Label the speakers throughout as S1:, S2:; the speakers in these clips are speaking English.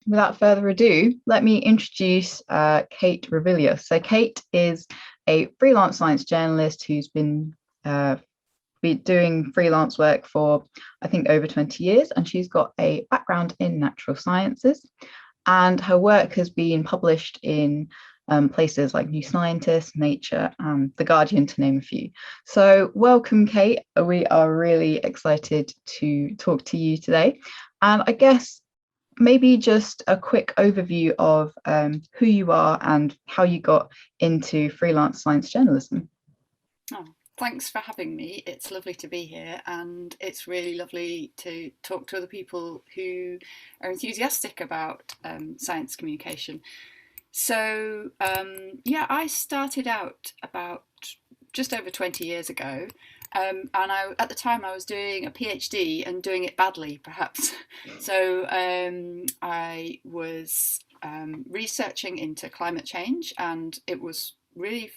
S1: without further ado, let me introduce Kate Ravilious. So Kate is a freelance science journalist who's been doing freelance work for, I think, over 20 years, and she's got a background in natural sciences. And her work has been published in places like New Scientist, Nature, and The Guardian, to name a few. So welcome, Kate. We are really excited to talk to you today. And I guess maybe just a quick overview of who you are and how you got into freelance science journalism.
S2: Oh, thanks for having me. It's lovely to be here, and it's really lovely to talk to other people who are enthusiastic about science communication. So, yeah, I started out about just over 20 years ago. And at the time, I was doing a PhD and doing it badly, perhaps. So I was researching into climate change, and it was really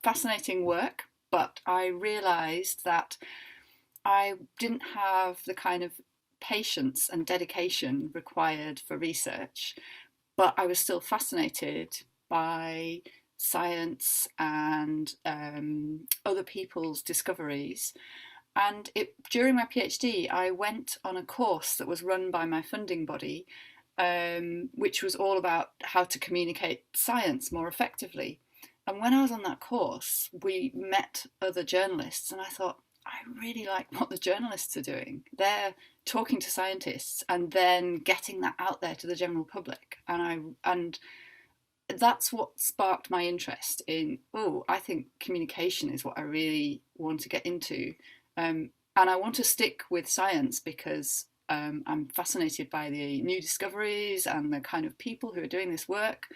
S2: fascinating work. But I realised that I didn't have the kind of patience and dedication required for research, but I was still fascinated by science and other people's discoveries. And during my PhD, I went on a course that was run by my funding body, which was all about how to communicate science more effectively. And when I was on that course, we met other journalists, and I thought, I really like what the journalists are doing. They're talking to scientists and then getting that out there to the general public. And that's what sparked my interest in, oh, I think communication is what I really want to get into. And I want to stick with science because I'm fascinated by the new discoveries and the kind of people who are doing this work,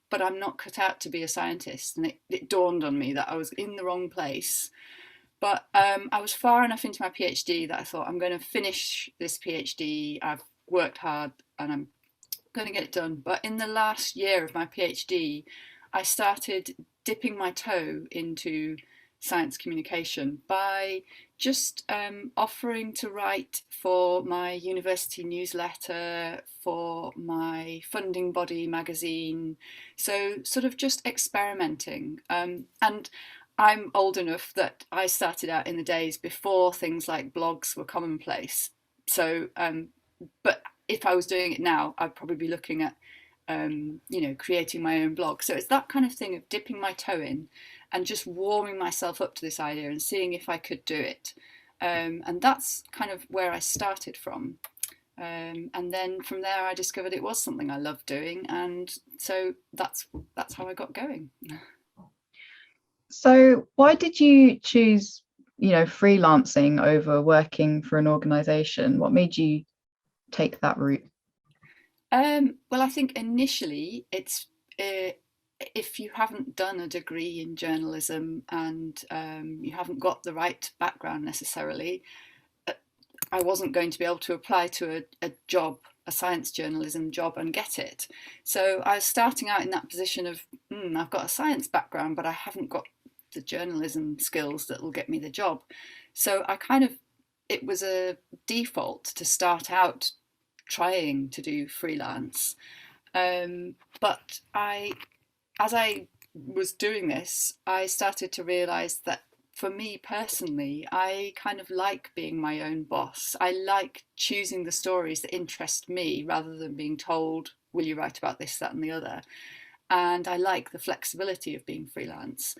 S2: but I'm not cut out to be a scientist. And it dawned on me that I was in the wrong place. But I was far enough into my PhD that I thought, I'm going to finish this PhD. I've worked hard and I'm going to get it done. But in the last year of my PhD, I started dipping my toe into science communication by just offering to write for my university newsletter, for my funding body magazine. So sort of just experimenting. And I'm old enough that I started out in the days before things like blogs were commonplace. So, but if I was doing it now, I'd probably be looking at, creating my own blog. So it's that kind of thing of dipping my toe in and just warming myself up to this idea and seeing if I could do it. And that's kind of where I started from. And then from there, I discovered it was something I loved doing, and so that's how I got going.
S1: So why did you choose, freelancing over working for an organization? What made you take that route?
S2: Well, I think initially it's if you haven't done a degree in journalism and you haven't got the right background necessarily, uh, I wasn't going to be able to apply to a job, a science journalism job, and get it. So I was starting out in that position of, I've got a science background, but I haven't got the journalism skills that will get me the job. So it was a default to start out trying to do freelance. But as I was doing this, I started to realize that for me personally, I kind of like being my own boss. I like choosing the stories that interest me rather than being told, will you write about this, that, and the other? And I like the flexibility of being freelance.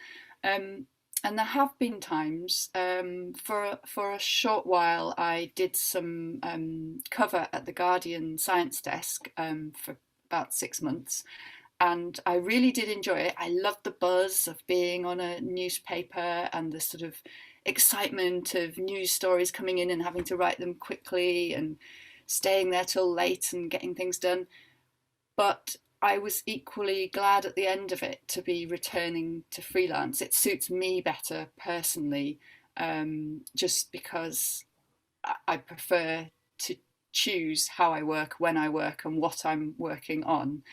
S2: And there have been times, for a short while, I did some cover at the Guardian science desk for about 6 months. And I really did enjoy it. I loved the buzz of being on a newspaper and the sort of excitement of news stories coming in and having to write them quickly and staying there till late and getting things done. But I was equally glad at the end of it to be returning to freelance. It suits me better personally, just because I prefer to choose how I work, when I work, and what I'm working on.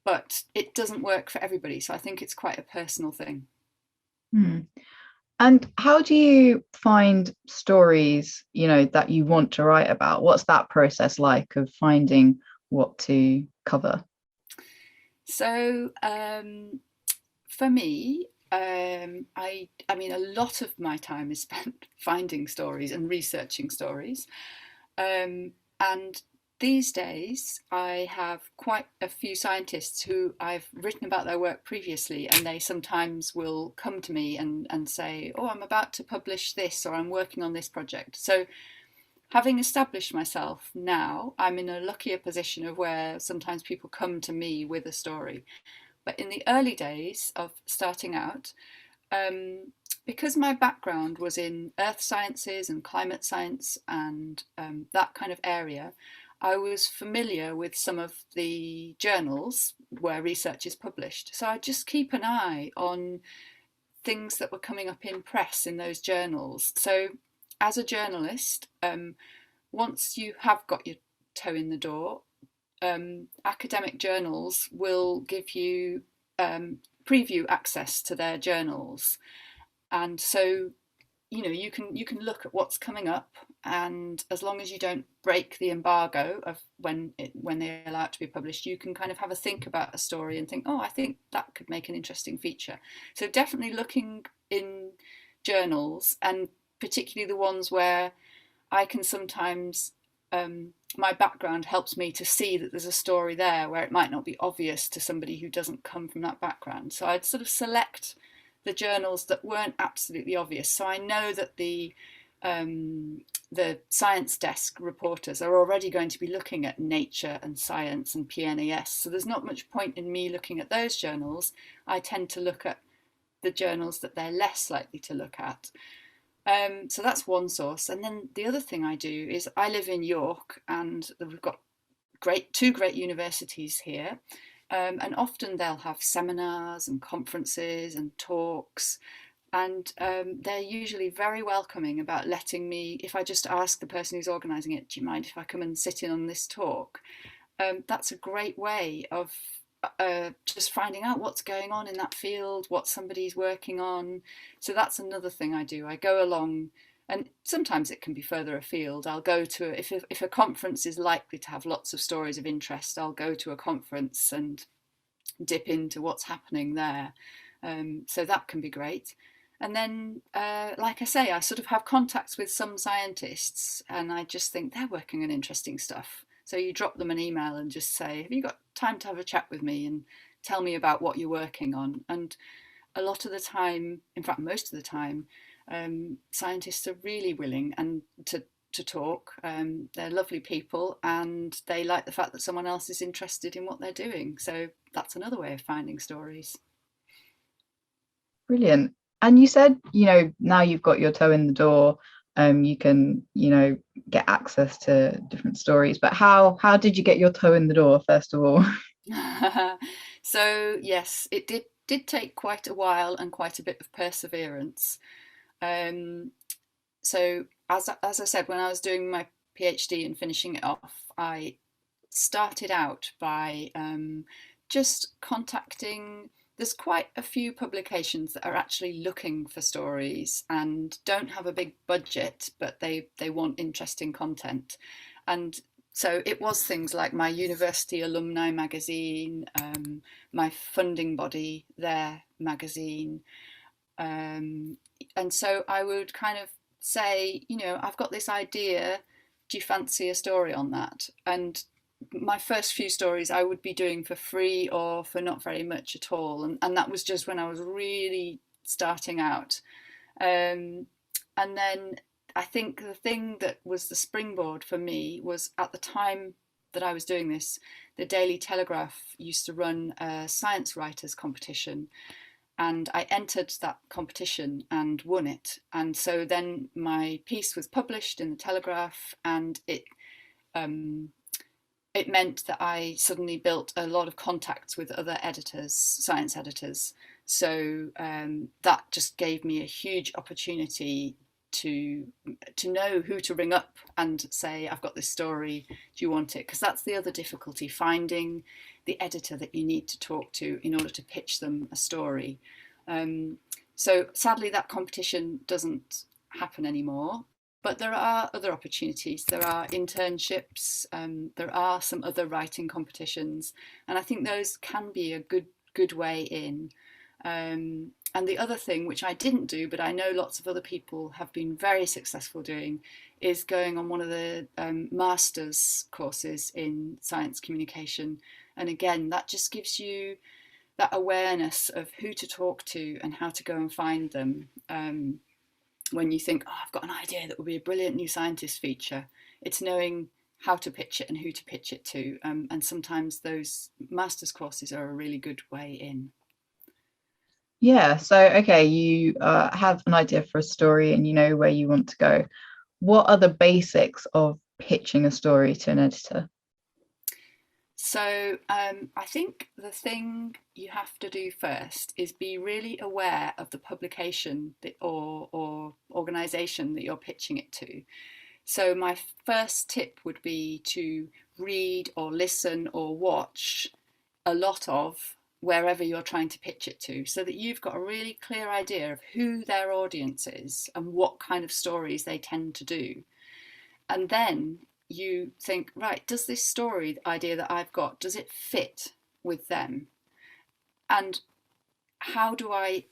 S2: But it doesn't work for everybody, so I think it's quite a personal thing.
S1: Hmm. And how do you find stories, that you want to write about? What's that process like of finding what to cover?
S2: So for me, I mean, a lot of my time is spent finding stories and researching stories. And these days, I have quite a few scientists who I've written about their work previously, and they sometimes will come to me and say, "Oh, I'm about to publish this," or "I'm working on this project." So, having established myself now, I'm in a luckier position of where sometimes people come to me with a story. But in the early days of starting out, um, because my background was in earth sciences and climate science and that kind of area, I was familiar with some of the journals where research is published. So I just keep an eye on things that were coming up in press in those journals. So as a journalist, once you have got your toe in the door, academic journals will give you preview access to their journals, and so you can look at what's coming up, and as long as you don't break the embargo of when they allow it to be published, you can kind of have a think about a story and think, oh, I think that could make an interesting feature. So definitely looking in journals, and particularly the ones where I can sometimes my background helps me to see that there's a story there where it might not be obvious to somebody who doesn't come from that background. So I'd sort of select the journals that weren't absolutely obvious. So I know that the science desk reporters are already going to be looking at Nature and Science and PNAS. So there's not much point in me looking at those journals. I tend to look at the journals that they're less likely to look at. So that's one source. And then the other thing I do is I live in York, and we've got two great universities here. And often they'll have seminars and conferences and talks. And they're usually very welcoming about letting me, if I just ask the person who's organising it, do you mind if I come and sit in on this talk? That's a great way of just finding out what's going on in that field, what somebody's working on. So that's another thing I do. I go along, and sometimes it can be further afield. I'll go to, if a conference is likely to have lots of stories of interest, I'll go to a conference and dip into what's happening there. So that can be great. And then, like I say, I sort of have contacts with some scientists, and I just think they're working on interesting stuff. So you drop them an email and just say, have you got time to have a chat with me and tell me about what you're working on? And a lot of the time, in fact, most of the time, scientists are really willing and to talk. They're lovely people, and they like the fact that someone else is interested in what they're doing. So that's another way of finding stories.
S1: Brilliant. And you said, now you've got your toe in the door, you can, get access to different stories. But how did you get your toe in the door, first of all?
S2: So yes, it did take quite a while and quite a bit of perseverance. Um, so as I said, when I was doing my PhD and finishing it off, I started out by just contacting. There's quite a few publications that are actually looking for stories and don't have a big budget, but they want interesting content. And so it was things like my university alumni magazine, my funding body, their magazine. And so I would kind of say, I've got this idea. Do you fancy a story on that? And my first few stories I would be doing for free or for not very much at all. And that was just when I was really starting out. And then I think the thing that was the springboard for me was, at the time that I was doing this, the Daily Telegraph used to run a science writers competition, and I entered that competition and won it. And so then my piece was published in the Telegraph, and it meant that I suddenly built a lot of contacts with other editors, science editors. So that just gave me a huge opportunity to know who to ring up and say, I've got this story, do you want it? Because that's the other difficulty, finding the editor that you need to talk to in order to pitch them a story. So sadly that competition doesn't happen anymore. But there are other opportunities. There are internships. There are some other writing competitions, and I think those can be a good way in. And the other thing, which I didn't do, but I know lots of other people have been very successful doing, is going on one of the master's courses in science communication. And again, that just gives you that awareness of who to talk to and how to go and find them. When you think, oh, I've got an idea that would be a brilliant new scientist feature, it's knowing how to pitch it and who to pitch it to. And sometimes those master's courses are a really good way in.
S1: Yeah, so okay, you have an idea for a story and you know where you want to go. What are the basics of pitching a story to an editor?
S2: So I think the thing you have to do first is be really aware of the publication or organisation that you're pitching it to. So my first tip would be to read or listen or watch a lot of wherever you're trying to pitch it to, so that you've got a really clear idea of who their audience is and what kind of stories they tend to do. And then you think, right, does this story idea that I've got, does it fit with them? And how do I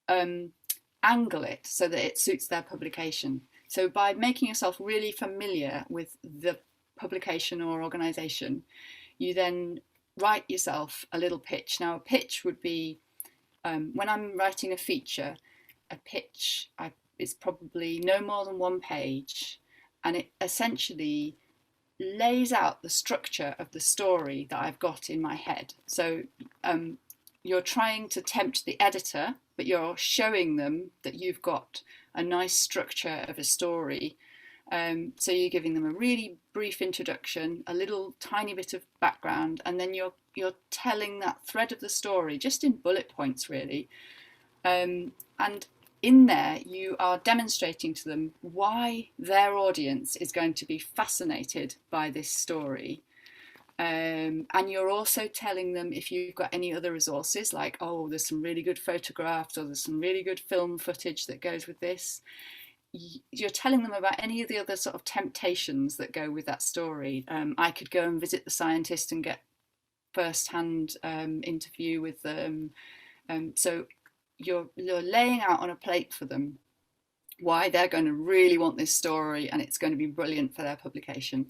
S2: angle it so that it suits their publication? So by making yourself really familiar with the publication or organisation, you then write yourself a little pitch. Now, a pitch would be, when I'm writing a feature, a pitch is probably no more than 1 page, and it essentially lays out the structure of the story that I've got in my head. So you're trying to tempt the editor, but you're showing them that you've got a nice structure of a story. So you're giving them a really brief introduction, a little tiny bit of background, and then you're telling that thread of the story just in bullet points, really. And in there, you are demonstrating to them why their audience is going to be fascinated by this story. And you're also telling them, if you've got any other resources, like, oh, there's some really good photographs or there's some really good film footage that goes with this. You're telling them about any of the other sort of temptations that go with that story. I could go and visit the scientist and get first-hand interview with them. So you're laying out on a plate for them why they're going to really want this story and it's going to be brilliant for their publication.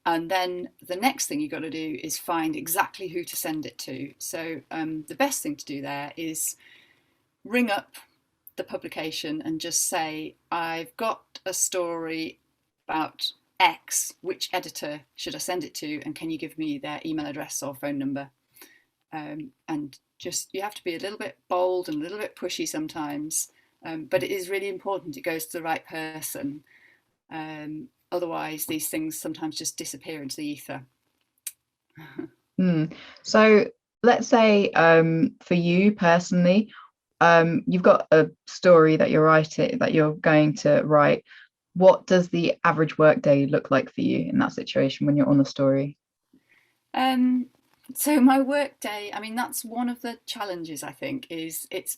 S2: And then the next thing you've got to do is find exactly who to send it to. So the best thing to do there is ring up the publication and just say, I've got a story about X, which editor should I send it to, and can you give me their email address or phone number? And just, you have to be a little bit bold and a little bit pushy sometimes, but it is really important it goes to the right person. Otherwise, these things sometimes just disappear into the ether.
S1: So let's say for you personally, you've got a story that you're going to write. What does the average workday look like for you in that situation when you're on the story?
S2: So my workday, I mean, that's one of the challenges, I think, is it's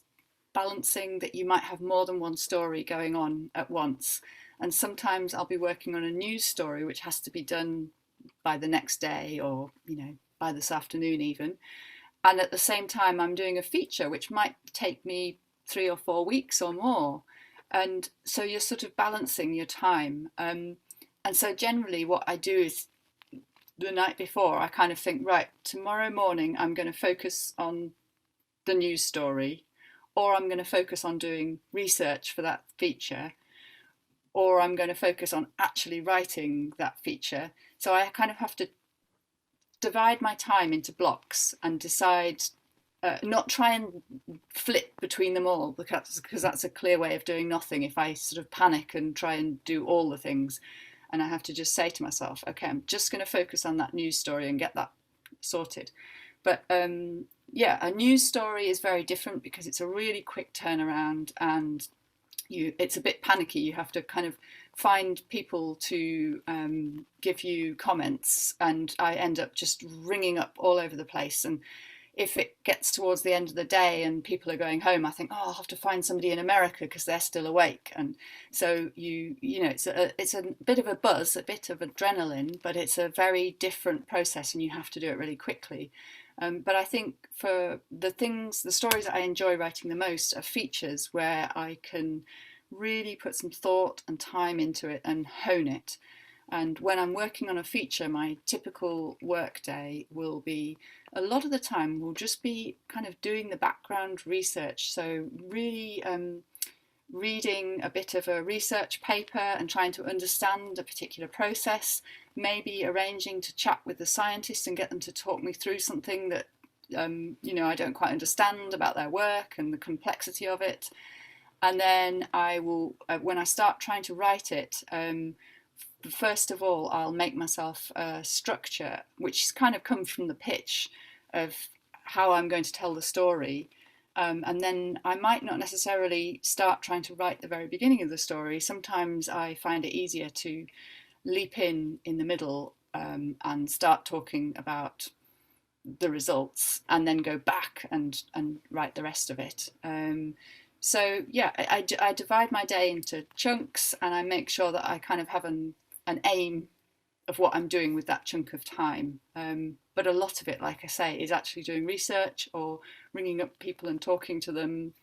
S2: balancing that you might have more than one story going on at once. And sometimes I'll be working on a news story which has to be done by the next day, or by this afternoon even. And at the same time, I'm doing a feature which might take me 3 or 4 weeks or more. And so you're sort of balancing your time. And so generally what I do is, the night before, I kind of think, right, tomorrow morning I'm going to focus on the news story, or I'm going to focus on doing research for that feature, or I'm going to focus on actually writing that feature. So I kind of have to divide my time into blocks and decide, not try and flip between them all, because that's a clear way of doing nothing. If I sort of panic and try and do all the things, and I have to just say to myself, okay, I'm just going to focus on that news story and get that sorted. But yeah, a news story is very different because it's a really quick turnaround, and it's a bit panicky. You have to kind of find people to give you comments, and I end up just ringing up all over the place. And if it gets towards the end of the day and people are going home, I think, oh, I'll have to find somebody in America because they're still awake. And so it's a bit of a buzz, a bit of adrenaline, but it's a very different process and you have to do it really quickly. But I think for the stories that I enjoy writing the most are features where I can really put some thought and time into it and hone it. And when I'm working on a feature, my typical work day will be, a lot of the time will just be kind of doing the background research. So really reading a bit of a research paper and trying to understand a particular process, maybe arranging to chat with the scientists and get them to talk me through something that I don't quite understand about their work and the complexity of it. And then I will, when I start trying to write it, first of all, I'll make myself a structure, which kind of comes from the pitch of how I'm going to tell the story. And then I might not necessarily start trying to write the very beginning of the story. Sometimes I find it easier to leap in the middle and start talking about the results and then go back and write the rest of it. So yeah, I divide my day into chunks and I make sure that I kind of have an aim of what I'm doing with that chunk of time. But a lot of it, like I say, is actually doing research or ringing up people and talking to them.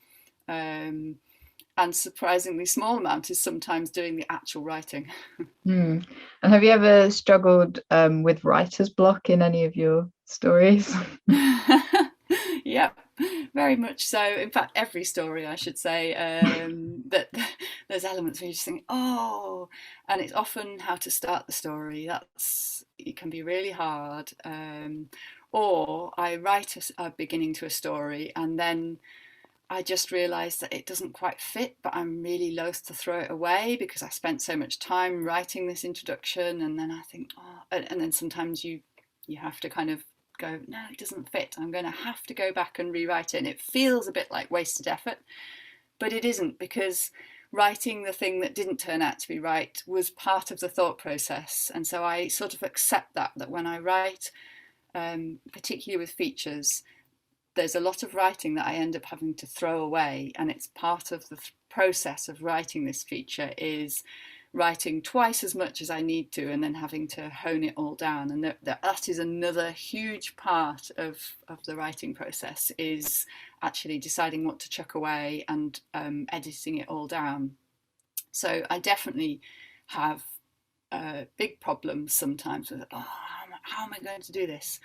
S2: And surprisingly small amount is sometimes doing the actual writing.
S1: And have you ever struggled with writer's block in any of your stories?
S2: Yeah, very much so. In fact, every story, I should say, that there's elements where you just think, oh, and it's often how to start the story. It can be really hard. Or I write a beginning to a story and then I just realised that it doesn't quite fit, but I'm really loath to throw it away because I spent so much time writing this introduction, and then I think, oh, and then sometimes you have to kind of go, no, it doesn't fit. I'm going to have to go back and rewrite it, and it feels a bit like wasted effort, but it isn't, because writing the thing that didn't turn out to be right was part of the thought process, and so I sort of accept that when I write, particularly with features, there's a lot of writing that I end up having to throw away, and it's part of the process of writing this feature is writing twice as much as I need to and then having to hone it all down. And that is another huge part of the writing process, is actually deciding what to chuck away and editing it all down. So I definitely have big problems sometimes with, oh, how am I going to do this?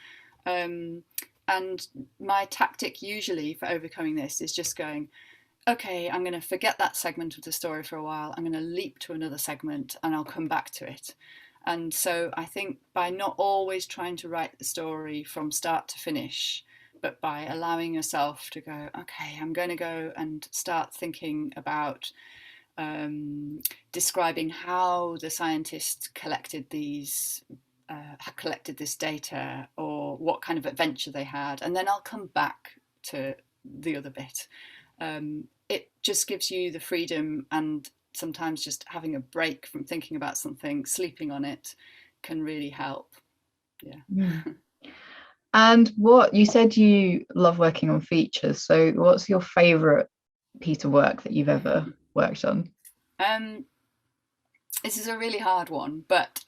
S2: And my tactic usually for overcoming this is just going, okay, I'm going to forget that segment of the story for a while. I'm going to leap to another segment and I'll come back to it. And so I think by not always trying to write the story from start to finish, but by allowing yourself to go, okay, I'm going to go and start thinking about describing how the scientists collected this data, or what kind of adventure they had, and then I'll come back to the other bit. It just gives you the freedom, and sometimes just having a break from thinking about something, sleeping on it, can really help. Yeah.
S1: And what you said, you love working on features, so what's your favorite piece of work that you've ever worked on?
S2: This is a really hard one, but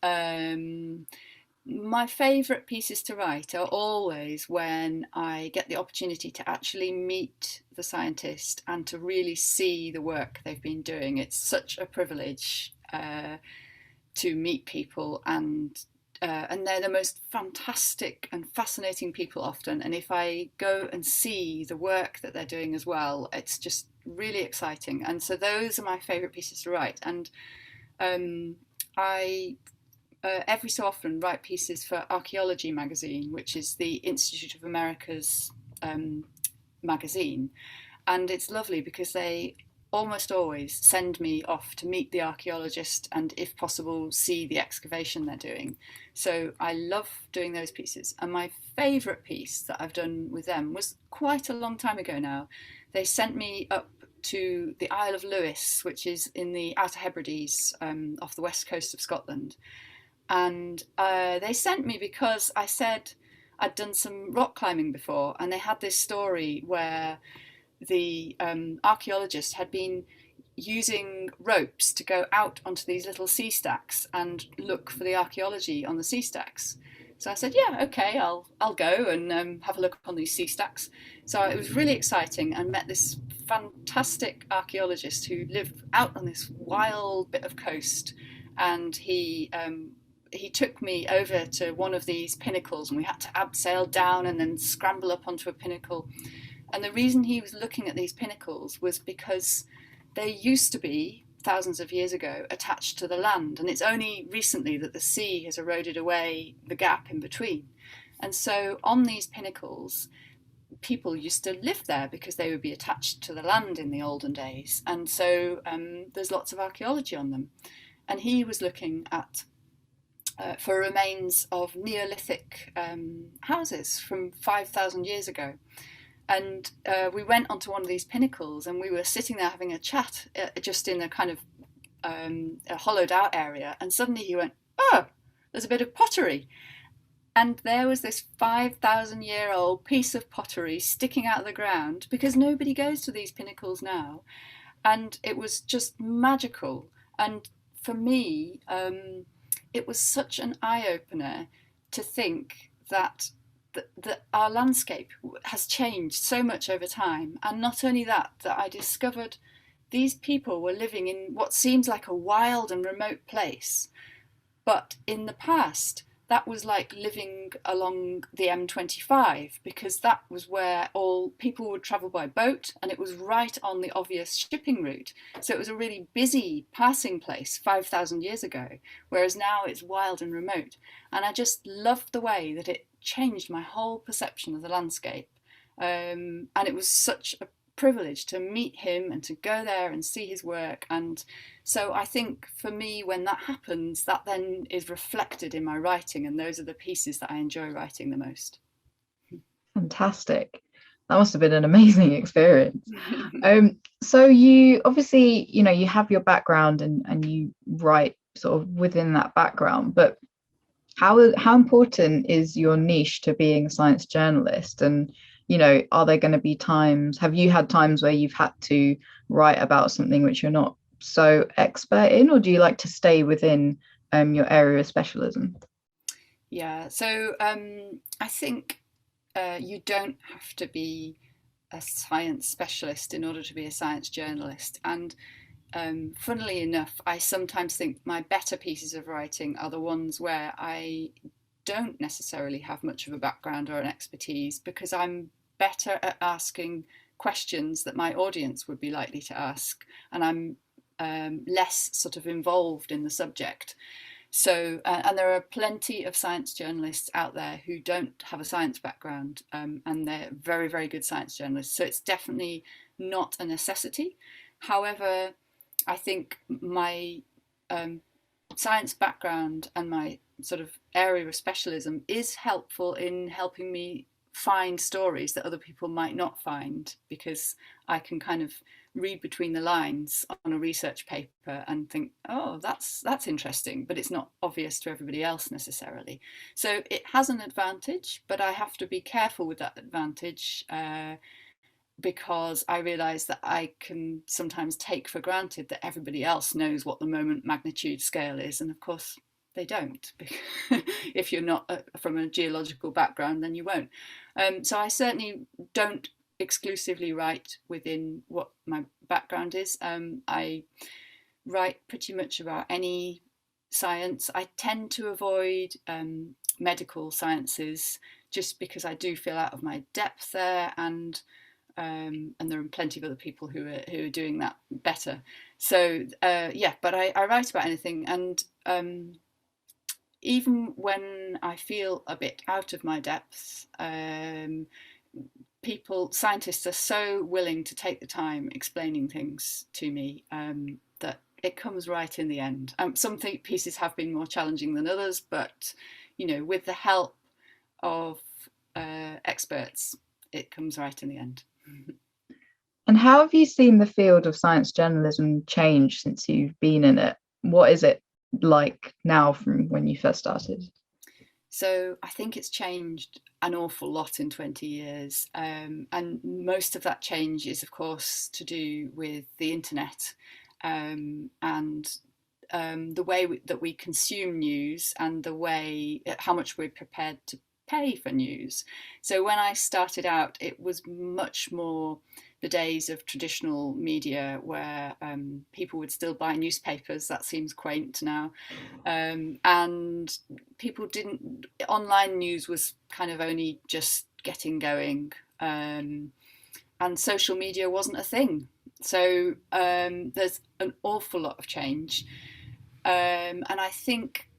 S2: my favourite pieces to write are always when I get the opportunity to actually meet the scientist and to really see the work they've been doing. It's such a privilege to meet people, and they're the most fantastic and fascinating people often. And if I go and see the work that they're doing as well, it's just really exciting. And so those are my favourite pieces to write. And I every so often write pieces for Archaeology magazine, which is the Institute of America's magazine. And it's lovely because they almost always send me off to meet the archaeologist and, if possible, see the excavation they're doing. So I love doing those pieces. And my favourite piece that I've done with them was quite a long time ago now. They sent me up to the Isle of Lewis, which is in the Outer Hebrides off the west coast of Scotland. And they sent me because I said, I'd done some rock climbing before, and they had this story where the archaeologist had been using ropes to go out onto these little sea stacks and look for the archaeology on the sea stacks. So I said, yeah, okay, I'll go and have a look on these sea stacks. So it was really exciting, and met this fantastic archaeologist who lived out on this wild bit of coast, and he took me over to one of these pinnacles, and we had to abseil down and then scramble up onto a pinnacle. And the reason he was looking at these pinnacles was because they used to be, thousands of years ago, attached to the land, and it's only recently that the sea has eroded away the gap in between. And so on these pinnacles, people used to live there because they would be attached to the land in the olden days. And so there's lots of archaeology on them. And he was looking at for remains of Neolithic houses from 5,000 years ago. And we went onto one of these pinnacles, and we were sitting there having a chat just in a kind of a hollowed out area. And suddenly he went, oh, there's a bit of pottery. And there was this 5,000-year-old piece of pottery sticking out of the ground, because nobody goes to these pinnacles now. And it was just magical. And for me, it was such an eye-opener to think that our landscape has changed so much over time. And not only that, that I discovered these people were living in what seems like a wild and remote place. But in the past, that was like living along the M25, because that was where all people would travel by boat, and it was right on the obvious shipping route. So it was a really busy passing place 5,000 years ago, whereas now it's wild and remote. And I just loved the way that it changed my whole perception of the landscape. And it was such a privilege to meet him and to go there and see his work. And so I think for me, when that happens, that then is reflected in my writing, and those are the pieces that I enjoy writing the most.
S1: Fantastic. That must have been an amazing experience. So you obviously, you have your background, and you write sort of within that background, but how important is your niche to being a science journalist? And are there going to be times, have you had times where you've had to write about something which you're not so expert in, or do you like to stay within your area of specialism?
S2: Yeah, so I think you don't have to be a science specialist in order to be a science journalist. And funnily enough, I sometimes think my better pieces of writing are the ones where I don't necessarily have much of a background or an expertise, because I'm better at asking questions that my audience would be likely to ask, and I'm less sort of involved in the subject. So, and there are plenty of science journalists out there who don't have a science background, and they're very, very good science journalists. So it's definitely not a necessity. However, I think my science background and my sort of area of specialism is helpful in helping me find stories that other people might not find, because I can kind of read between the lines on a research paper and think, oh, that's interesting, but it's not obvious to everybody else necessarily. So it has an advantage, but I have to be careful with that advantage, because I realise that I can sometimes take for granted that everybody else knows what the moment magnitude scale is, and of course they don't. If you're not from a geological background, then you won't. So I certainly don't exclusively write within what my background is. I write pretty much about any science. I tend to avoid medical sciences, just because I do feel out of my depth there, and there are plenty of other people who are doing that better. So yeah, but I write about anything, and even when I feel a bit out of my depth, scientists are so willing to take the time explaining things to me, that it comes right in the end. Some pieces have been more challenging than others, but with the help of experts, it comes right in the end.
S1: And how have you seen the field of science journalism change since you've been in it? What is it like now from when you first started?
S2: So I think it's changed an awful lot in 20 years. And most of that change is, of course, to do with the internet, and the way that we consume news, and the way how much we're prepared to pay for news. So when I started out, it was much more the days of traditional media where people would still buy newspapers. That seems quaint now. And people didn't, online news was kind of only just getting going. And social media wasn't a thing. So there's an awful lot of change. And I think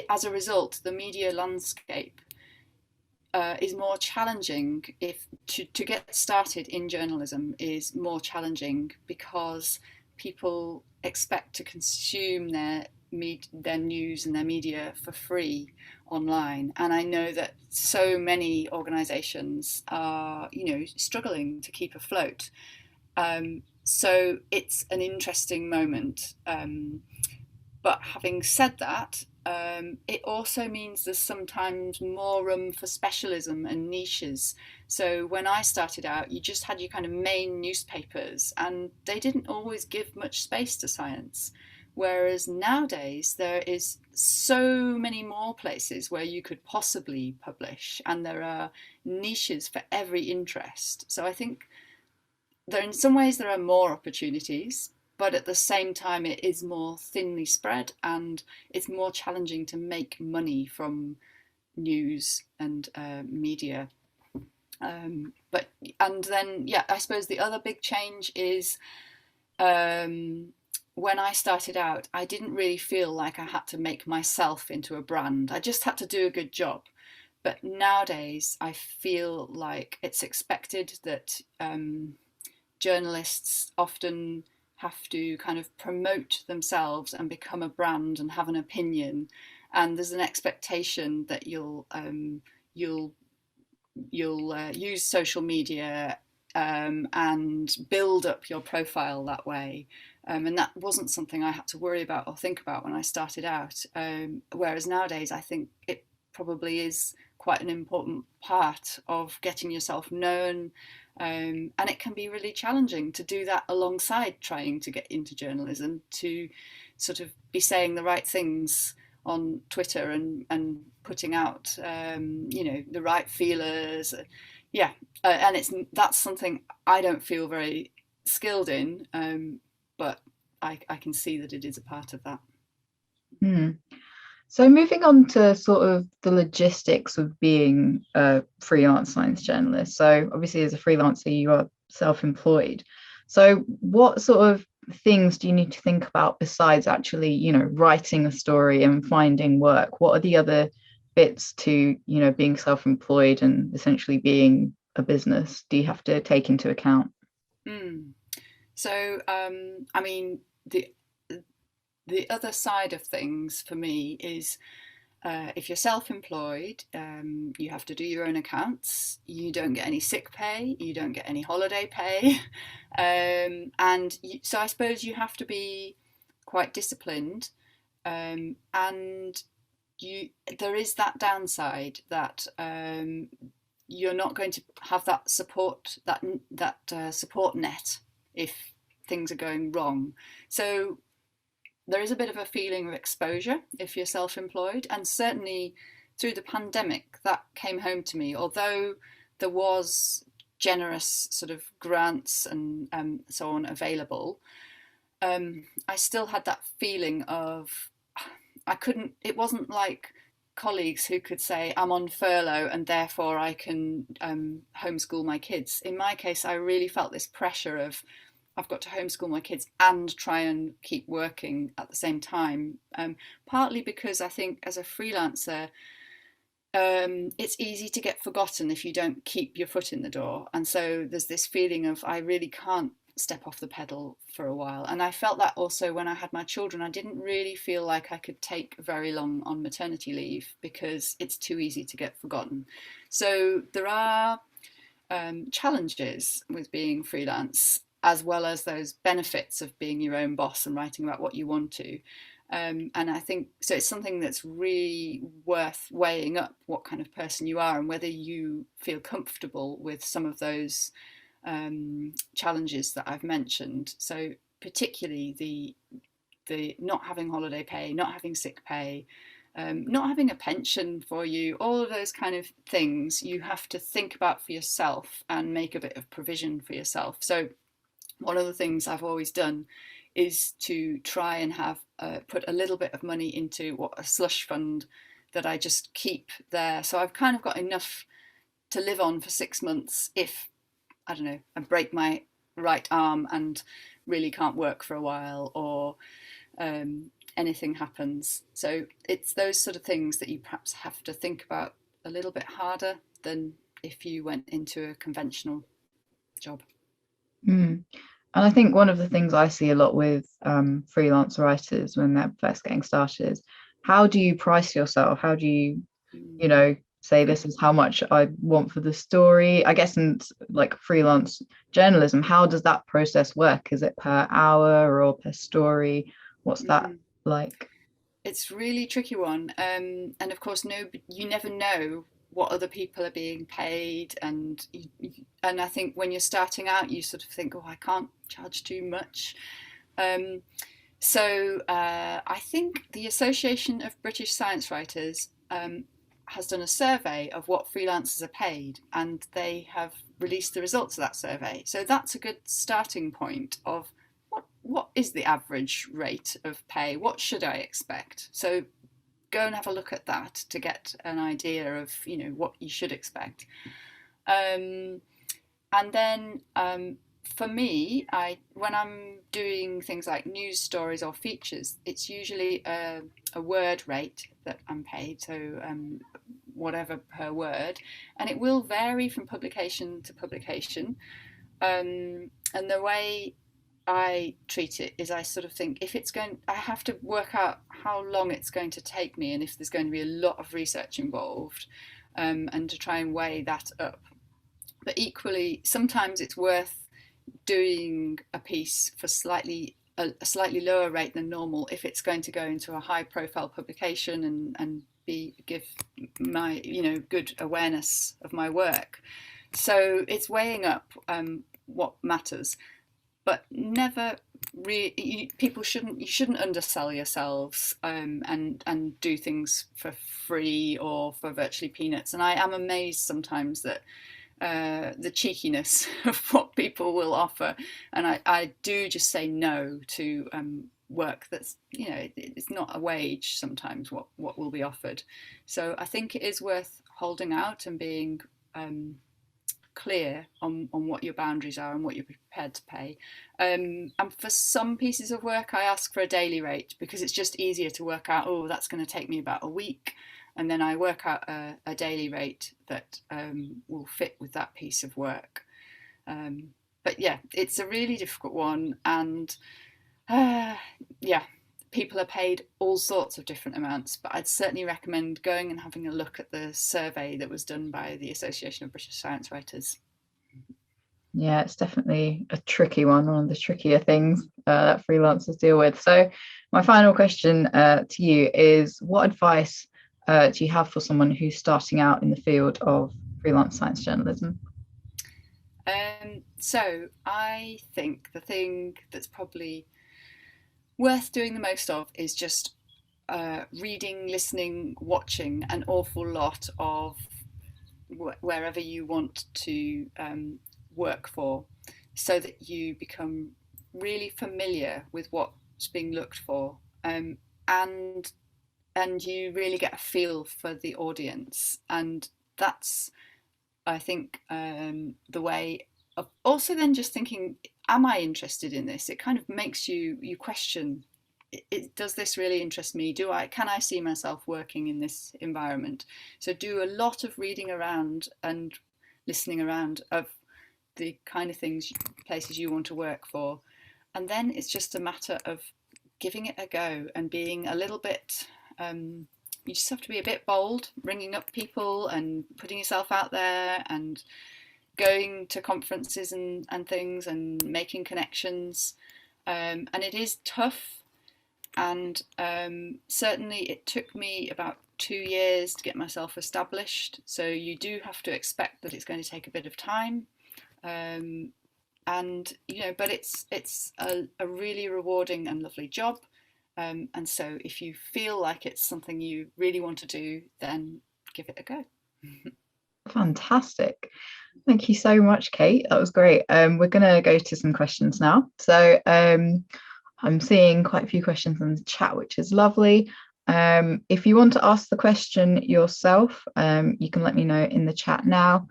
S2: as a result, the media landscape is more challenging. If to get started in journalism is more challenging because people expect to consume their news and their media for free online, and I know that so many organisations are, struggling to keep afloat. So it's an interesting moment. But having said that, it also means there's sometimes more room for specialism and niches. So when I started out, you just had your kind of main newspapers, and they didn't always give much space to science. Whereas nowadays, there is so many more places where you could possibly publish, and there are niches for every interest. So I think in some ways there are more opportunities, but at the same time it is more thinly spread, and it's more challenging to make money from news and media. But and then yeah, I suppose the other big change is when I started out, I didn't really feel like I had to make myself into a brand. I just had to do a good job. But nowadays, I feel like it's expected that journalists often have to kind of promote themselves and become a brand and have an opinion, and there's an expectation that you'll use social media and build up your profile that way. And that wasn't something I had to worry about or think about when I started out. Whereas nowadays, I think it probably is quite an important part of getting yourself known. And it can be really challenging to do that alongside trying to get into journalism, to sort of be saying the right things on Twitter and putting out, the right feelers. Yeah, and that's something I don't feel very skilled in, but I can see that it is a part of that.
S1: Hmm. So moving on to sort of the logistics of being a freelance science journalist. So obviously as a freelancer, you are self-employed. So what sort of things do you need to think about besides actually, writing a story and finding work? What are the other bits to, being self-employed and essentially being a business do you have to take into account?
S2: So, I mean, the other side of things for me is if you're self-employed, you have to do your own accounts. You don't get any sick pay. You don't get any holiday pay, so I suppose you have to be quite disciplined. And there is that downside that you're not going to have that support support net if things are going wrong. So there is a bit of a feeling of exposure if you're self-employed, and certainly through the pandemic that came home to me. Although there was generous sort of grants and so on available, I still had that feeling of it wasn't like colleagues who could say I'm on furlough and therefore I can homeschool my kids. In my case, I really felt this pressure of I've got to homeschool my kids and try and keep working at the same time. Partly because I think as a freelancer, it's easy to get forgotten if you don't keep your foot in the door. And so there's this feeling of I really can't step off the pedal for a while. And I felt that also when I had my children. I didn't really feel like I could take very long on maternity leave because it's too easy to get forgotten. So there are challenges with being freelance, as well as those benefits of being your own boss and writing about what you want to. And I think so it's something that's really worth weighing up what kind of person you are and whether you feel comfortable with some of those challenges that I've mentioned. So particularly the not having holiday pay, not having sick pay, not having a pension for you, all of those kind of things you have to think about for yourself and make a bit of provision for yourself. So one of the things I've always done is to try and have put a little bit of money into a slush fund that I just keep there. So I've kind of got enough to live on for 6 months if, I don't know, I break my right arm and really can't work for a while, or anything happens. So it's those sort of things that you perhaps have to think about a little bit harder than if you went into a conventional job.
S1: Mm. And I think one of the things I see a lot with freelance writers when they're first getting started is, how do you price yourself? How do you, you
S2: Mm.
S1: know, say this is how much I want for the story? I guess in like freelance journalism, how does that process work? Is it per hour or per story? What's that
S2: Mm.
S1: like?
S2: It's a really tricky one, and of course, no, you never know what other people are being paid, and I think when you're starting out, you sort of think, oh, I can't charge too much. Um, so I think the Association of British Science Writers has done a survey of what freelancers are paid, and they have released the results of that survey. So that's a good starting point of what is the average rate of pay? What should I expect? So go and have a look at that to get an idea of what you should expect. Um, and then for me, when I'm doing things like news stories or features, it's usually a word rate that I'm paid. So whatever per word, and it will vary from publication to publication. And the way I treat it is, I sort of think, if it's going, I have to work out how long it's going to take me, and if there's going to be a lot of research involved, and to try and weigh that up. But equally, sometimes it's worth doing a piece for a slightly lower rate than normal if it's going to go into a high profile publication and give my good awareness of my work. So it's weighing up what matters, but never people shouldn't you shouldn't undersell yourselves, and do things for free or for virtually peanuts. And I am amazed sometimes that the cheekiness of what people will offer, and I do just say no to work that's it's not a wage sometimes what will be offered. So I think it is worth holding out and being clear on what your boundaries are and what you're prepared to pay. And for some pieces of work, I ask for a daily rate because it's just easier to work out, oh, that's going to take me about a week. And then I work out a daily rate that will fit with that piece of work. But yeah, it's a really difficult one. And yeah, people are paid all sorts of different amounts, but I'd certainly recommend going and having a look at the survey that was done by the Association of British Science Writers.
S1: Yeah, it's definitely a tricky one of the trickier things that freelancers deal with. So my final question to you is, what advice do you have for someone who's starting out in the field of freelance science journalism?
S2: So I think the thing that's probably worth doing the most of is just reading, listening, watching an awful lot of wherever you want to work for, so that you become really familiar with what's being looked for, and you really get a feel for the audience. And that's, I think, the way of also then just thinking, am I interested in this? It kind of makes you question, does this really interest me? Can I see myself working in this environment? So do a lot of reading around and listening around of the kind of things, places you want to work for. And then it's just a matter of giving it a go and being a little bit, you just have to be a bit bold, ringing up people and putting yourself out there and going to conferences and things and making connections. And it is tough, And certainly it took me about 2 years to get myself established. So you do have to expect that it's going to take a bit of time. And but it's a really rewarding and lovely job. And so if you feel like it's something you really want to do, then give it a go.
S1: Fantastic. Thank you so much, Kate. That was great. We're going to go to some questions now. So I'm seeing quite a few questions in the chat, which is lovely. If you want to ask the question yourself, you can let me know in the chat now,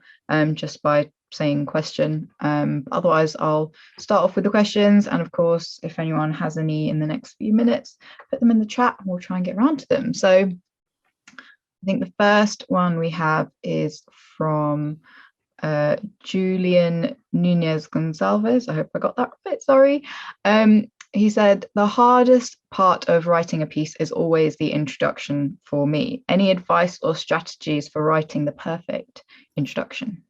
S1: just by saying question. Otherwise, I'll start off with the questions. And of course, if anyone has any in the next few minutes, put them in the chat and we'll try and get around to them. So I think the first one we have is from Julian Nunez Gonzalez. I hope I got that right, sorry. He said, the hardest part of writing a piece is always the introduction for me. Any advice or strategies for writing the perfect introduction?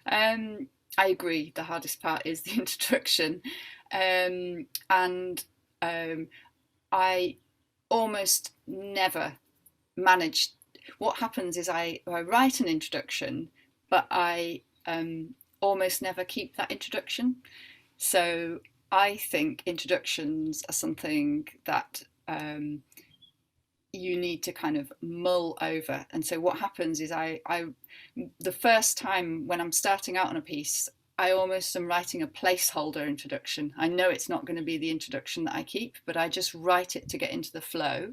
S2: I agree. The hardest part is the introduction. And I almost never manage. What happens is I write an introduction, but I almost never keep that introduction. So I think introductions are something that you need to kind of mull over. And so what happens is the first time when I'm starting out on a piece, I almost am writing a placeholder introduction. I know it's not going to be the introduction that I keep, but I just write it to get into the flow.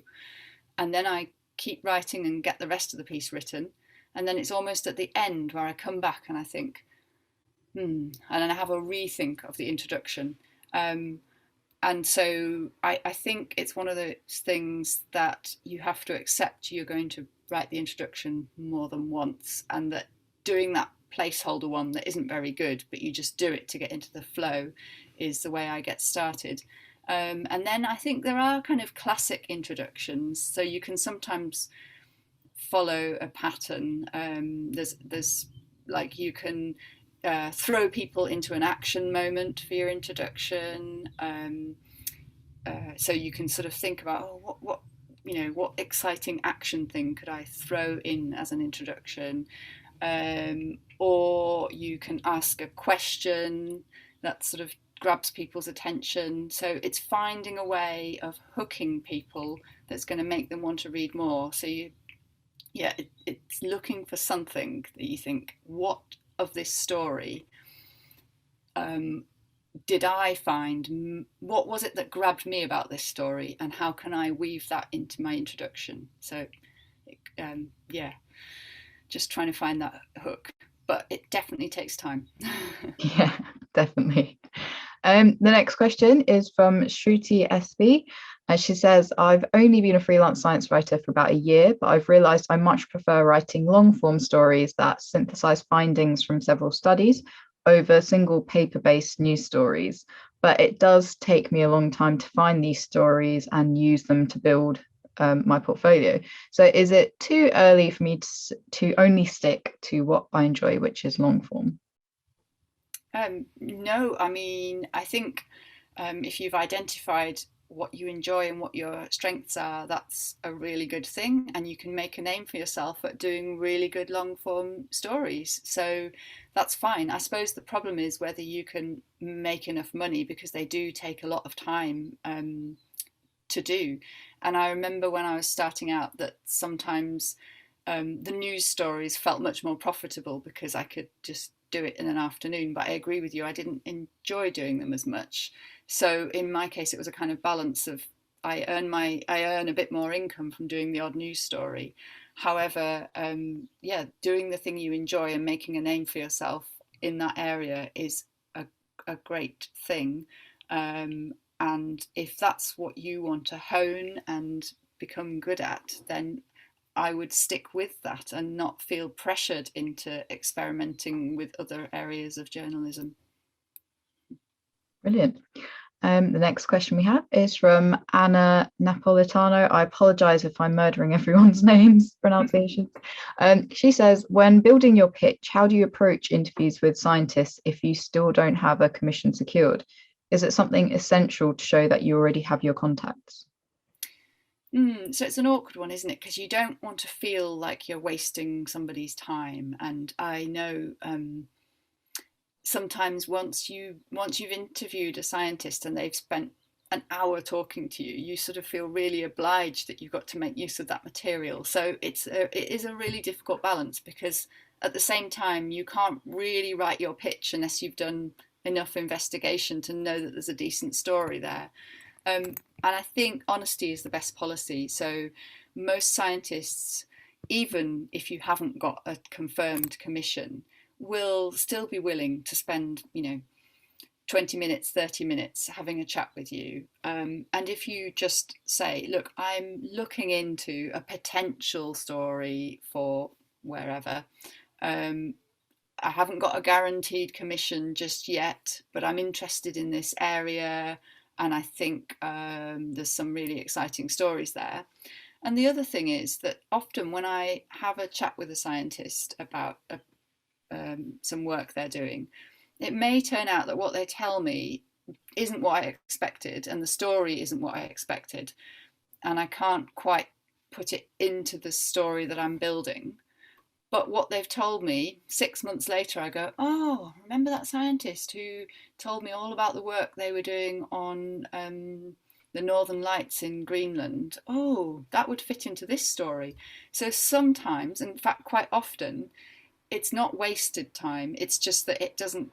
S2: And then I keep writing and get the rest of the piece written. And then it's almost at the end where I come back and I think, and then I have a rethink of the introduction. And so I think it's one of those things that you have to accept you're going to write the introduction more than once, and that doing that placeholder one that isn't very good, but you just do it to get into the flow, is the way I get started. And then I think there are kind of classic introductions, so you can sometimes follow a pattern. There's like you can throw people into an action moment for your introduction. So you can sort of think about, oh, what exciting action thing could I throw in as an introduction? Or you can ask a question that sort of grabs people's attention. So it's finding a way of hooking people that's going to make them want to read more. So it's looking for something that you think, what of this story did I find? What was it that grabbed me about this story, and how can I weave that into my introduction? So just trying to find that hook, but it definitely takes time.
S1: Yeah, definitely. The next question is from Shruti SB. And she says, I've only been a freelance science writer for about a year, but I've realized I much prefer writing long form stories that synthesize findings from several studies over single paper-based news stories. But it does take me a long time to find these stories and use them to build my portfolio. So is it too early for me to only stick to what I enjoy, which is long form?
S2: No, I mean, I think if you've identified what you enjoy and what your strengths are, that's a really good thing, and you can make a name for yourself at doing really good long form stories. So that's fine. I suppose the problem is whether you can make enough money, because they do take a lot of time to do. And I remember when I was starting out that sometimes the news stories felt much more profitable because I could just do it in an afternoon. But I agree with you, I didn't enjoy doing them as much. So in my case, it was a kind of balance of I earn a bit more income from doing the odd news story. However, doing the thing you enjoy and making a name for yourself in that area is a great thing. And if that's what you want to hone and become good at, then I would stick with that and not feel pressured into experimenting with other areas of journalism.
S1: Brilliant. The next question we have is from Anna Napolitano. I apologize if I'm murdering everyone's names, pronunciations. She says, when building your pitch, how do you approach interviews with scientists if you still don't have a commission secured? is it something essential to show that you already have your contacts?
S2: So it's an awkward one, isn't it? Because you don't want to feel like you're wasting somebody's time. And I know sometimes once you've interviewed a scientist and they've spent an hour talking to you, you sort of feel really obliged that you've got to make use of that material. So it is a really difficult balance, because at the same time you can't really write your pitch unless you've done enough investigation to know that there's a decent story there. And I think honesty is the best policy. So most scientists, even if you haven't got a confirmed commission, will still be willing to spend, 20 minutes, 30 minutes having a chat with you. And if you just say, look, I'm looking into a potential story for wherever. I haven't got a guaranteed commission just yet, but I'm interested in this area. And I think there's some really exciting stories there. And the other thing is that often when I have a chat with a scientist about some work they're doing, it may turn out that what they tell me isn't what I expected, and the story isn't what I expected, and I can't quite put it into the story that I'm building. But what they've told me 6 months later, I go, oh, remember that scientist who told me all about the work they were doing on the Northern Lights in Greenland? Oh, that would fit into this story. So sometimes, in fact, quite often, it's not wasted time. It's just that it doesn't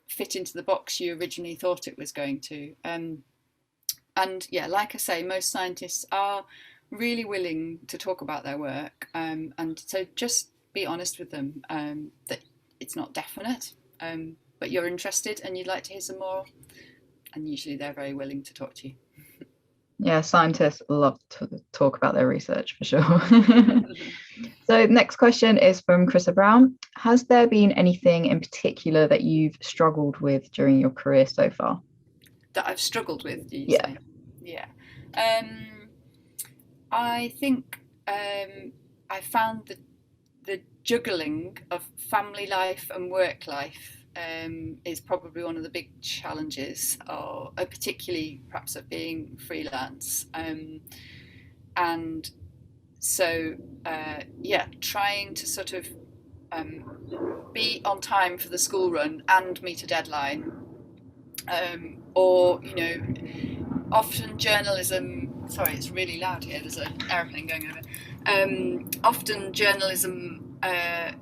S2: fit into the box you originally thought it was going to. And yeah, like I say, most scientists are really willing to talk about their work. And so just be honest with them that it's not definite, but you're interested and you'd like to hear some more. And usually they're very willing to talk to you.
S1: Yeah, scientists love to talk about their research for sure. So next question is from Chrissa Brown. Has there been anything in particular that you've struggled with during your career so far?
S2: That I've struggled with, do you
S1: Yeah.
S2: say? Yeah. I think I found the juggling of family life and work life is probably one of the big challenges, or particularly perhaps of being freelance. And so, yeah, trying to sort of be on time for the school run and meet a deadline, or often journalism. Sorry, it's really loud here. There's an aeroplane going over. Often journalism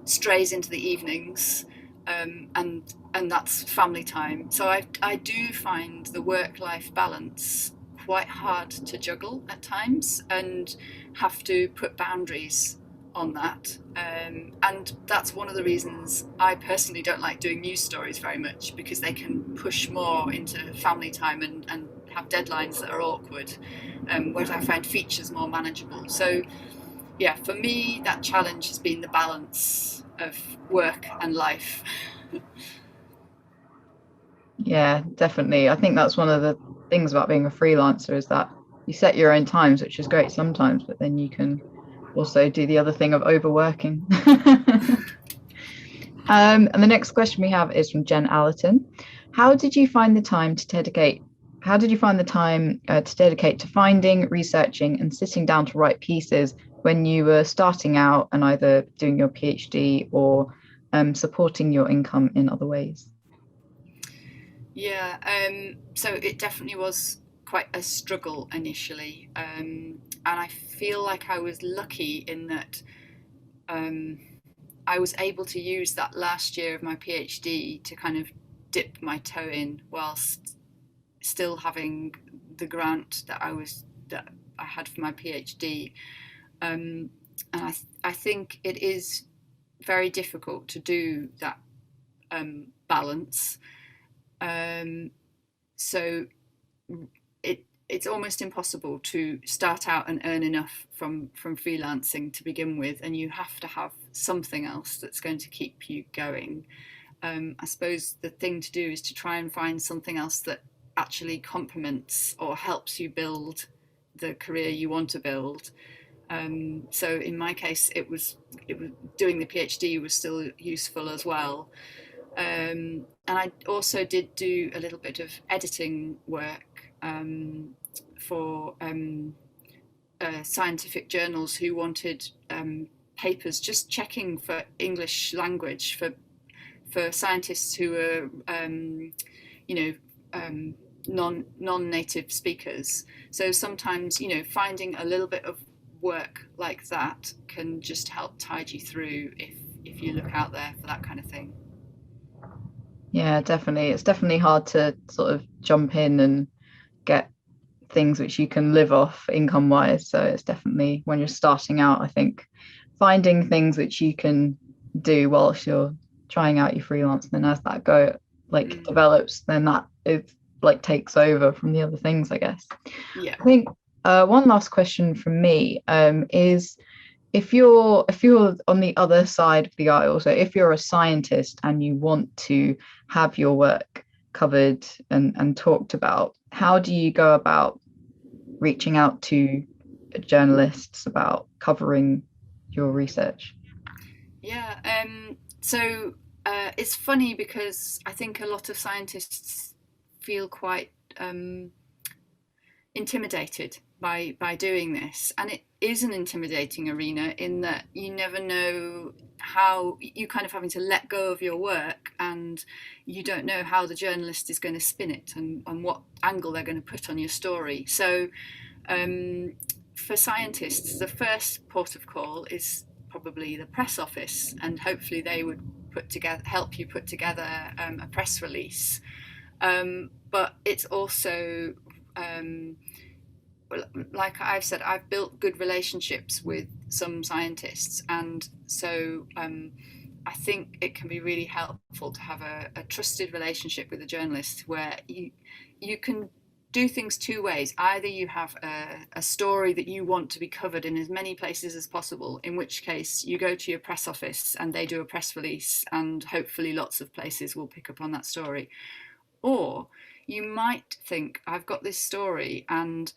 S2: strays into the evenings, and that's family time. So I do find the work-life balance quite hard to juggle at times, and have to put boundaries on that. And that's one of the reasons I personally don't like doing news stories very much, because they can push more into family time and have deadlines that are awkward, whereas I find features more manageable. So yeah, for me, that challenge has been the balance of work and life.
S1: Yeah, definitely. I think that's one of the things about being a freelancer, is that you set your own times, which is great sometimes, but then you can also do the other thing of overworking. And the next question we have is from Jen Allerton. How did you find the time to dedicate? How did you find the time to dedicate to finding, researching, and sitting down to write pieces when you were starting out and either doing your PhD or supporting your income in other ways?
S2: Yeah, so it definitely was quite a struggle initially, and I feel like I was lucky in that I was able to use that last year of my PhD to kind of dip my toe in whilst still having the grant that I had for my PhD. And I think it is very difficult to do that balance. So it's almost impossible to start out and earn enough from freelancing to begin with, and you have to have something else that's going to keep you going. I suppose the thing to do is to try and find something else that actually complements or helps you build the career you want to build. So in my case, it was doing the PhD was still useful as well. And I also did do a little bit of editing work for scientific journals who wanted papers just checking for English language for scientists who are you know non-native speakers. So sometimes finding a little bit of work like that can just help tide you through if you look out there for that kind of thing.
S1: Yeah, definitely. It's definitely hard to sort of jump in and get things which you can live off income wise. So it's definitely, when you're starting out, I think finding things which you can do whilst you're trying out your freelance, and then as that develops, then that is like takes over from the other things, I guess.
S2: Yeah.
S1: I think one last question from me is, if you're on the other side of the aisle, so if you're a scientist and you want to have your work covered and talked about, how do you go about reaching out to journalists about covering your research?
S2: Yeah. So it's funny because I think a lot of scientists feel quite intimidated by doing this, and it is an intimidating arena in that you never know how you kind of having to let go of your work, and you don't know how the journalist is going to spin it and what angle they're going to put on your story. So for scientists, the first port of call is probably the press office, and hopefully they would help you put together a press release. But it's also like I've said, I've built good relationships with some scientists, and so I think it can be really helpful to have a trusted relationship with a journalist where you can do things two ways. Either you have a story that you want to be covered in as many places as possible, in which case you go to your press office and they do a press release, and hopefully lots of places will pick up on that story. Or you might think, I've got this story and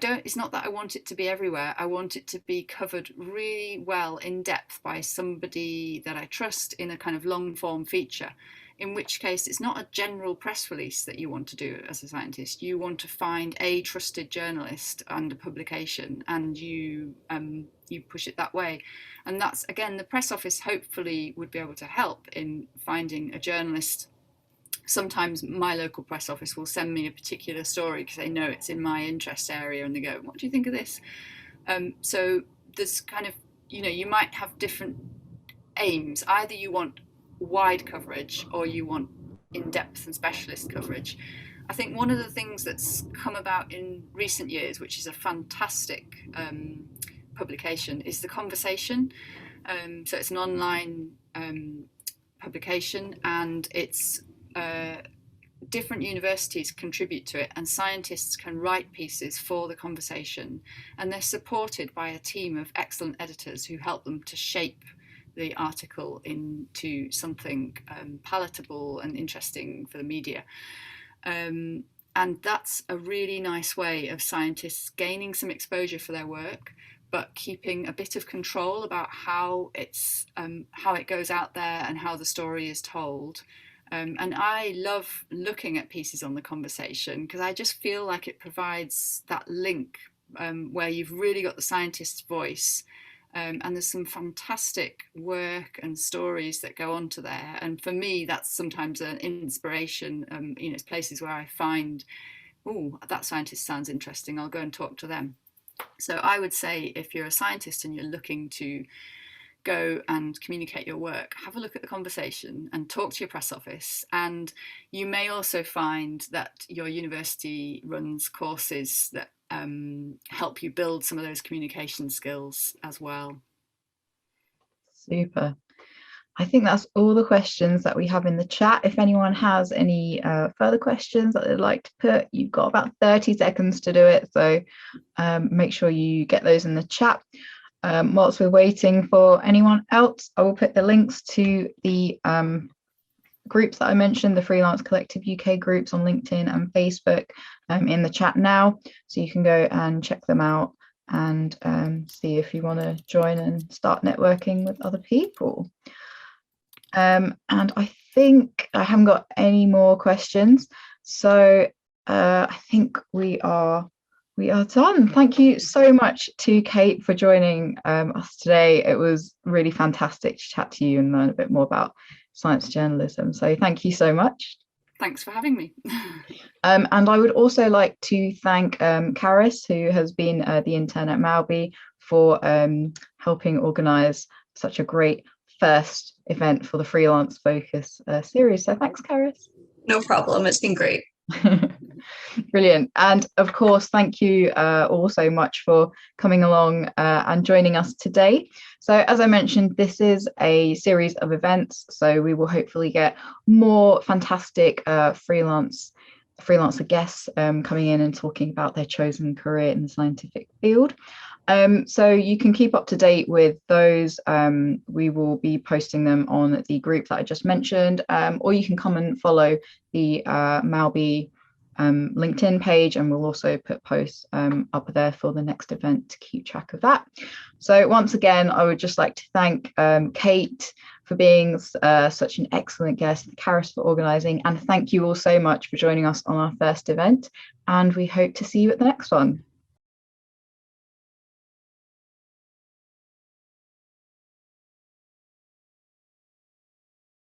S2: it's not that I want it to be everywhere. I want it to be covered really well in depth by somebody that I trust in a kind of long form feature. In which case, it's not a general press release that you want to do as a scientist. You want to find a trusted journalist and a publication, and you push it that way. And that's, again, the press office hopefully would be able to help in finding a journalist. Sometimes my local press office will send me a particular story because they know it's in my interest area, and they go, what do you think of this? So there's kind of, you might have different aims. Either you want wide coverage or you want in-depth and specialist coverage. I think one of the things that's come about in recent years, which is a fantastic publication, is The Conversation. So it's an online publication, and it's different universities contribute to it, and scientists can write pieces for The Conversation, and they're supported by a team of excellent editors who help them to shape the article into something palatable and interesting for the media. And that's a really nice way of scientists gaining some exposure for their work, but keeping a bit of control about how it goes out there and how the story is told. And I love looking at pieces on The Conversation because I just feel like it provides that link where you've really got the scientist's voice. And there's some fantastic work and stories that go onto there. And for me, that's sometimes an inspiration. It's places where I find, oh, that scientist sounds interesting, I'll go and talk to them. So I would say if you're a scientist and you're looking to go and communicate your work, have a look at The Conversation and talk to your press office. And you may also find that your university runs courses that help you build some of those communication skills as well.
S1: Super. I think that's all the questions that we have in the chat. If anyone has any further questions that they'd like to put, you've got about 30 seconds to do it. So make sure you get those in the chat. Whilst we're waiting for anyone else, I will put the links to the groups that I mentioned, the Freelance Collective UK groups on LinkedIn and Facebook in the chat now. So you can go and check them out and see if you want to join and start networking with other people. And I think I haven't got any more questions. So I think we are done. Thank you so much to Kate for joining us today. It was really fantastic to chat to you and learn a bit more about science journalism. So thank you so much.
S2: Thanks for having me.
S1: And I would also like to thank Karis, who has been the intern at Mowbi, for helping organise such a great first event for the Freelance Focus series. So thanks, Karis.
S3: No problem. It's been great.
S1: Brilliant. And of course, thank you all so much for coming along and joining us today. So as I mentioned, this is a series of events, so we will hopefully get more fantastic freelancer guests coming in and talking about their chosen career in the scientific field. So you can keep up to date with those. We will be posting them on the group that I just mentioned, or you can come and follow the Mowbi LinkedIn page, and we'll also put posts up there for the next event to keep track of that. So once again, I would just like to thank Kate for being such an excellent guest, Karis for organising, and thank you all so much for joining us on our first event, and we hope to see you at the next one.